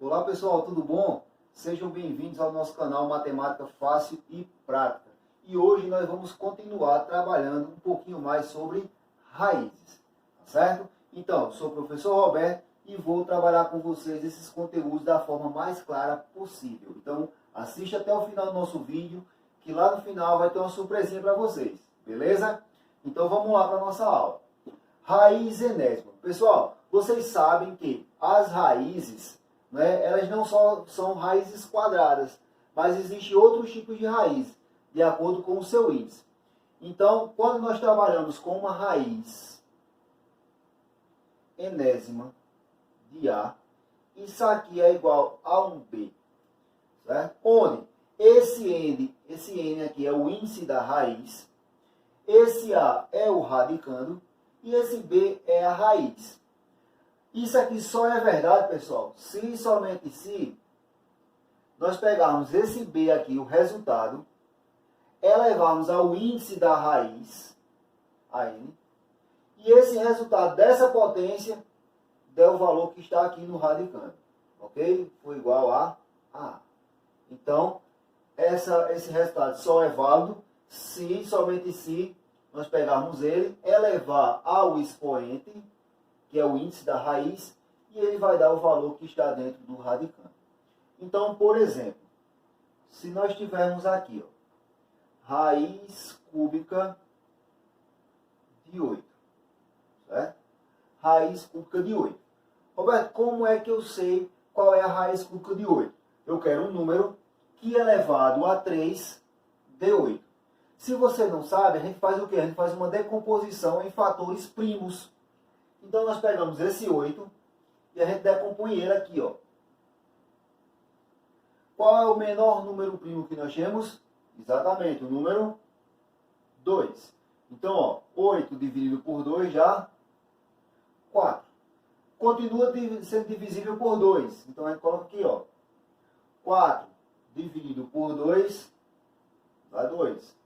Olá pessoal, tudo bom? Sejam bem-vindos ao nosso canal Matemática Fácil e Prática. E hoje nós vamos continuar trabalhando um pouquinho mais sobre raízes, tá certo? Então, sou o professor Roberto e vou trabalhar com vocês esses conteúdos da forma mais clara possível. Então, assiste até o final do nosso vídeo, que lá no final vai ter uma surpresinha para vocês, beleza? Então vamos lá para a nossa aula. Raiz enésima. Pessoal, vocês sabem que as raízes, né, elas não só são raízes quadradas, mas existem outros tipos de raiz, de acordo com o seu índice. Então, quando nós trabalhamos com uma raiz enésima de A, isso aqui é igual a um B, certo? Onde esse N aqui é o índice da raiz, esse A é o radicando, e esse B é a raiz. Isso aqui só é verdade, pessoal, se e somente se nós pegarmos esse B aqui, o resultado, elevarmos ao índice da raiz, a N, e esse resultado dessa potência der o valor que está aqui no radicando. Ok? Foi igual a A. Então, esse resultado só é válido se, somente se, nós pegarmos ele, elevar ao expoente, que é o índice da raiz, e ele vai dar o valor que está dentro do radicando. Então, por exemplo, se nós tivermos aqui, ó, raiz cúbica de 8, certo? Raiz cúbica de 8. Roberto, como é que eu sei qual é a raiz cúbica de 8? Eu quero um número que elevado a 3 dê 8. Se você não sabe, a gente faz o quê? A gente faz uma decomposição em fatores primos. Então, nós pegamos esse 8 e a gente decompõe ele aqui, ó. Qual é o menor número primo que nós temos? Exatamente, o número 2. Então, ó, 8 dividido por 2 dá 4. Continua sendo divisível por 2. Então, a gente coloca aqui, ó. 4 dividido por 2 dá 2.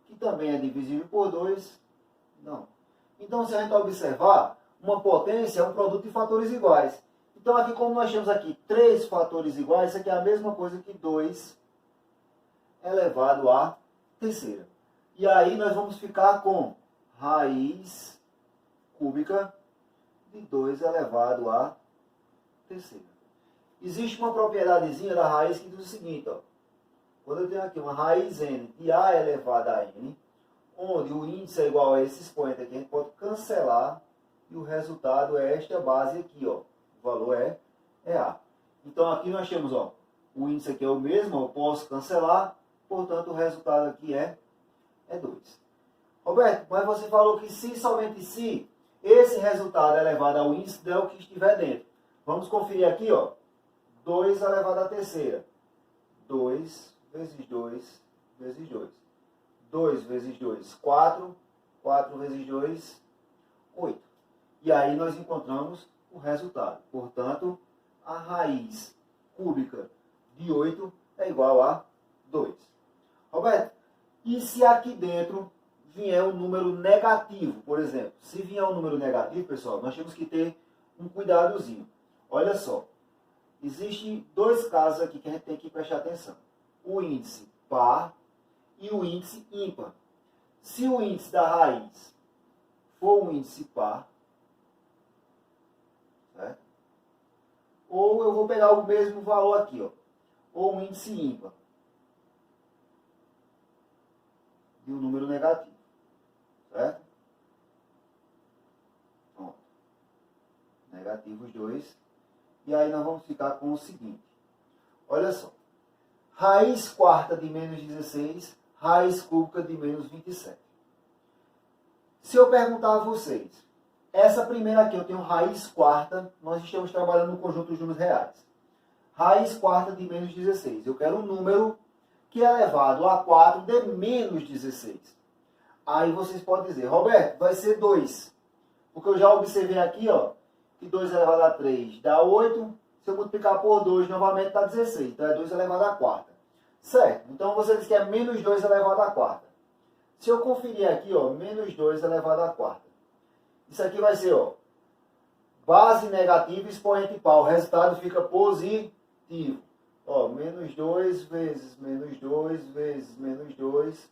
Que também é divisível por 2, não. Então, se a gente observar, uma potência é um produto de fatores iguais. Então, aqui como nós temos aqui 3 fatores iguais, isso aqui é a mesma coisa que 2 elevado à terceira. E aí nós vamos ficar com raiz cúbica de 2 elevado à terceira. Existe uma propriedadezinha da raiz que diz o seguinte, ó. Quando eu tenho aqui uma raiz n de A elevada a n, onde o índice é igual a esse expoente aqui, a gente pode cancelar e o resultado é esta base aqui, ó. O valor é A. Então aqui nós temos, ó, o índice aqui é o mesmo, eu posso cancelar, portanto o resultado aqui é 2. Roberto, mas você falou que se somente se esse resultado elevado ao índice der o que estiver dentro. Vamos conferir aqui, ó. 2 elevado à terceira. 2 vezes 2 vezes 2. 2 vezes 2, 4. 4 vezes 2, 8. E aí nós encontramos o resultado. Portanto, a raiz cúbica de 8 é igual a 2. Roberto, e se aqui dentro vier um número negativo, por exemplo? Se vier um número negativo, pessoal, nós temos que ter um cuidadozinho. Olha só, existem 2 casos aqui que a gente tem que prestar atenção. O índice par e o índice ímpar. Se o índice da raiz for um índice par, certo? Ou eu vou pegar o mesmo valor aqui, ó, ou um índice ímpar de um número negativo, certo? Pronto. Negativo os 2. E aí nós vamos ficar com o seguinte. Olha só. Raiz quarta de menos 16, raiz cúbica de menos 27. Se eu perguntar a vocês, essa primeira aqui eu tenho raiz quarta, nós estamos trabalhando no conjunto de números reais. Raiz quarta de menos 16. Eu quero um número que é elevado a 4 de menos 16. Aí vocês podem dizer, Roberto, vai ser 2. Porque eu já observei aqui, ó, que 2 elevado a 3 dá 8. Se eu multiplicar por 2, novamente dá 16. Então é 2 elevado a quarta. Certo. Então você diz que é menos 2 elevado a quarta. Se eu conferir aqui, ó, menos 2 elevado a quarta. Isso aqui vai ser, ó, base negativa, expoente par. O resultado fica positivo. Ó, menos 2 vezes menos 2 vezes menos 2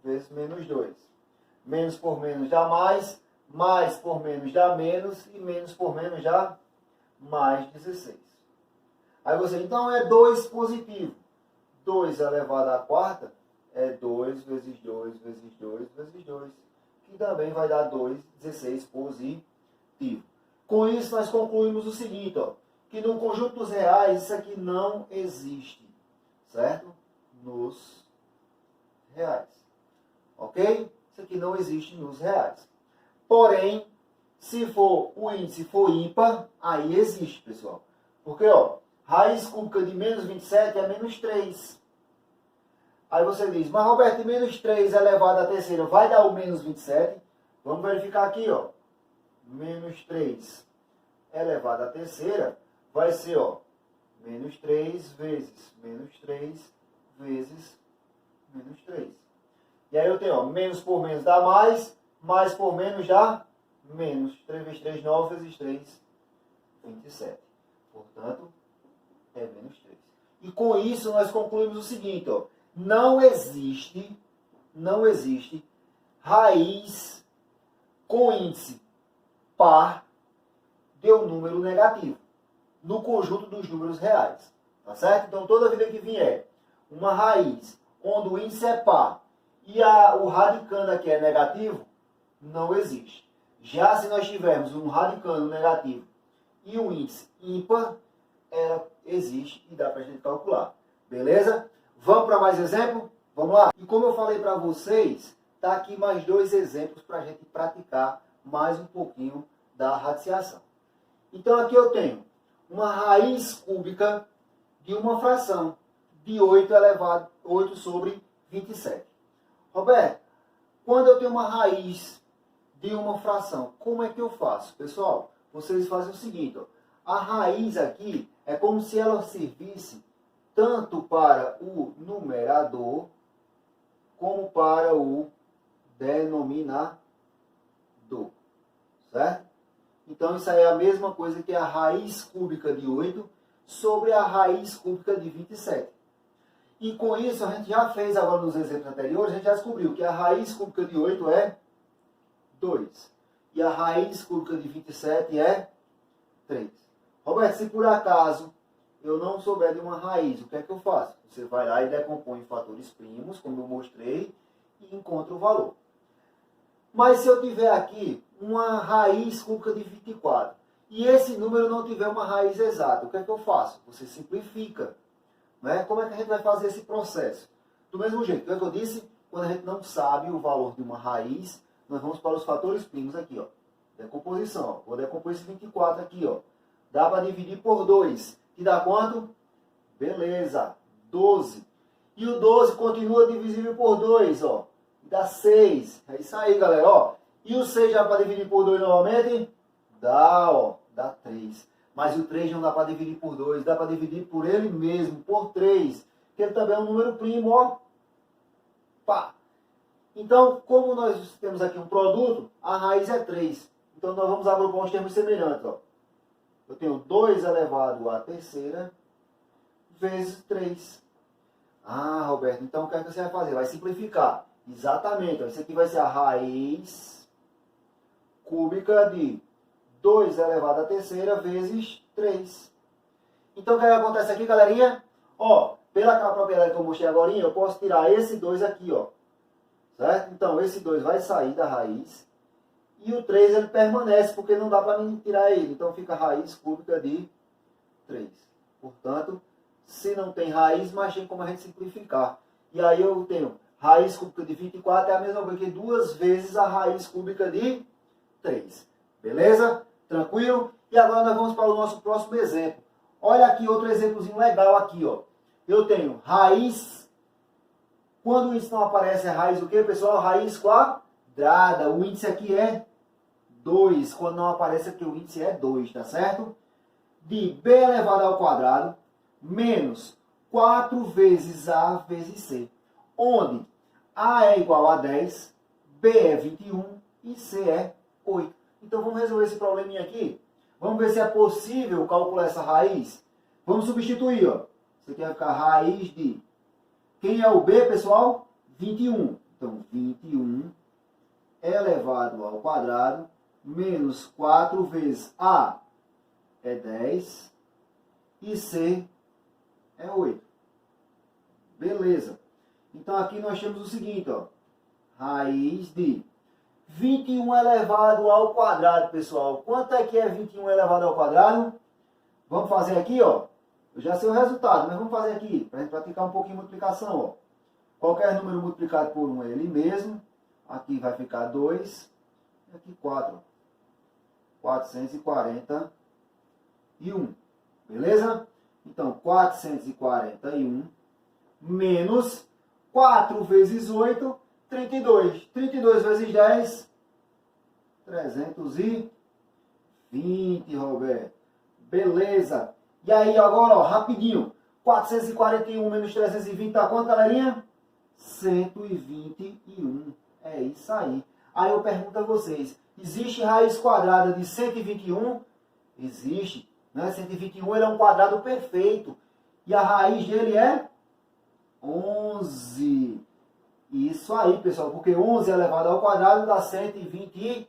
vezes menos 2. Menos por menos dá mais por menos dá menos, e menos por menos dá mais 16. Aí você, então é 2 positivo. 2 elevado à quarta é 2 vezes 2 vezes 2 vezes 2, que também vai dar 2, 16 positivo. Com isso, nós concluímos o seguinte, ó, que no conjunto dos reais, isso aqui não existe, certo? Nos reais, ok? Isso aqui não existe nos reais. Porém, se for o índice for ímpar, aí existe, pessoal. Porque, ó, raiz cúbica de menos 27 é menos 3. Aí você diz, mas Roberto, menos 3 elevado à terceira vai dar o menos 27? Vamos verificar aqui, ó. Menos 3 elevado à terceira vai ser, ó, menos 3 vezes menos 3 vezes menos 3. E aí eu tenho, ó, menos por menos dá mais por menos dá menos. 3 vezes 3, 9 vezes 3, 27. Portanto, é menos 3. E com isso nós concluímos o seguinte, ó, não existe raiz com índice par de um número negativo no conjunto dos números reais. Tá certo? Então, toda vida que vier uma raiz onde o índice é par e o radicando aqui é negativo, não existe. Já se nós tivermos um radicando negativo e um índice ímpar, ela existe e dá para a gente calcular. Beleza? Vamos para mais exemplo? Vamos lá? E como eu falei para vocês, tá aqui mais 2 exemplos para a gente praticar mais um pouquinho da radiciação. Então aqui eu tenho uma raiz cúbica de uma fração de 8 sobre 27. Roberto, quando eu tenho uma raiz de uma fração, como é que eu faço? Pessoal, vocês fazem o seguinte, ó, a raiz aqui é como se ela servisse tanto para o numerador como para o denominador, certo? Então isso aí é a mesma coisa que a raiz cúbica de 8 sobre a raiz cúbica de 27. E com isso a gente já fez agora nos exemplos anteriores, a gente já descobriu que a raiz cúbica de 8 é 2. E a raiz cúbica de 27 é 3. Roberto, se por acaso eu não souber de uma raiz, o que é que eu faço? Você vai lá e decompõe em fatores primos, como eu mostrei, e encontra o valor. Mas se eu tiver aqui uma raiz cúbica de 24, e esse número não tiver uma raiz exata, o que é que eu faço? Você simplifica. Né? Como é que a gente vai fazer esse processo? Do mesmo jeito, o que eu disse, quando a gente não sabe o valor de uma raiz, nós vamos para os fatores primos aqui, ó. Decomposição, ó. Vou decompor esse 24 aqui, ó. Dá para dividir por 2. Que dá quanto? Beleza, 12. E o 12 continua divisível por 2, ó. Dá 6. É isso aí, galera, ó. E o 6 dá para dividir por 2 novamente? Dá, ó. Dá 3. Mas o 3 não dá para dividir por 2. Dá para dividir por ele mesmo, por 3. Que ele também é um número primo, ó. Pá. Então, como nós temos aqui um produto, a raiz é 3. Então, nós vamos agrupar uns termos semelhantes, ó. Eu tenho 2 elevado à terceira vezes 3. Ah, Roberto, então o que é que você vai fazer? Vai simplificar. Exatamente. Ó, isso aqui vai ser a raiz cúbica de 2 elevado à terceira vezes 3. Então, o que acontece aqui, galerinha? Ó, pela propriedade que eu mostrei agora, eu posso tirar esse 2 aqui, ó. Certo? Então, esse 2 vai sair da raiz. E o 3 ele permanece, porque não dá para mim tirar ele. Então fica a raiz cúbica de 3. Portanto, se não tem raiz, mas tem como a gente simplificar. E aí eu tenho raiz cúbica de 24 é a mesma coisa que 2 vezes a raiz cúbica de 3. Beleza? Tranquilo? E agora nós vamos para o nosso próximo exemplo. Olha aqui outro exemplozinho legal aqui, ó. Eu tenho raiz. Quando o índice não aparece, é raiz o quê, pessoal? Raiz quadrada. O índice aqui é 2, quando não aparece aqui o índice é 2, tá certo? De b elevado ao quadrado menos 4 vezes a vezes c, onde a é igual a 10, b é 21 e c é 8. Então vamos resolver esse probleminha aqui Vamos ver se é possível calcular essa raiz. Vamos substituir, ó. Isso aqui vai ficar raiz de... Quem é o B, pessoal? 21. Então, 21 elevado ao quadrado menos 4 vezes A é 10 e C é 8. Beleza. Então, aqui nós temos o seguinte, ó. Raiz de 21 elevado ao quadrado, pessoal. Quanto é que é 21 elevado ao quadrado? Vamos fazer aqui, ó. Eu já sei o resultado, mas vamos fazer aqui, para a gente praticar um pouquinho a multiplicação, ó. Qualquer número multiplicado por 1 é ele mesmo. Aqui vai ficar 2. E aqui 4. 441. Beleza? Então, 441 menos 4 vezes 8, 32. 32 vezes 10, 320, Roberto. Beleza. E aí, agora, ó, rapidinho. 441 menos 320 dá quanto, galerinha? 121. É isso aí. Aí eu pergunto a vocês, existe raiz quadrada de 121? Existe. Né? 121 ele é um quadrado perfeito. E a raiz dele é 11. Isso aí, pessoal. Porque 11 elevado ao quadrado dá 121.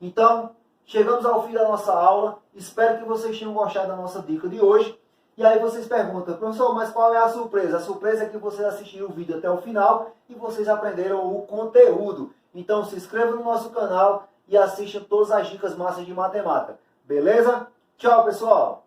Então, chegamos ao fim da nossa aula. Espero que vocês tenham gostado da nossa dica de hoje. E aí vocês perguntam, professor, mas qual é a surpresa? A surpresa é que vocês assistiram o vídeo até o final e vocês aprenderam o conteúdo. Então se inscreva no nosso canal e assistam todas as dicas massas de matemática. Beleza? Tchau, pessoal!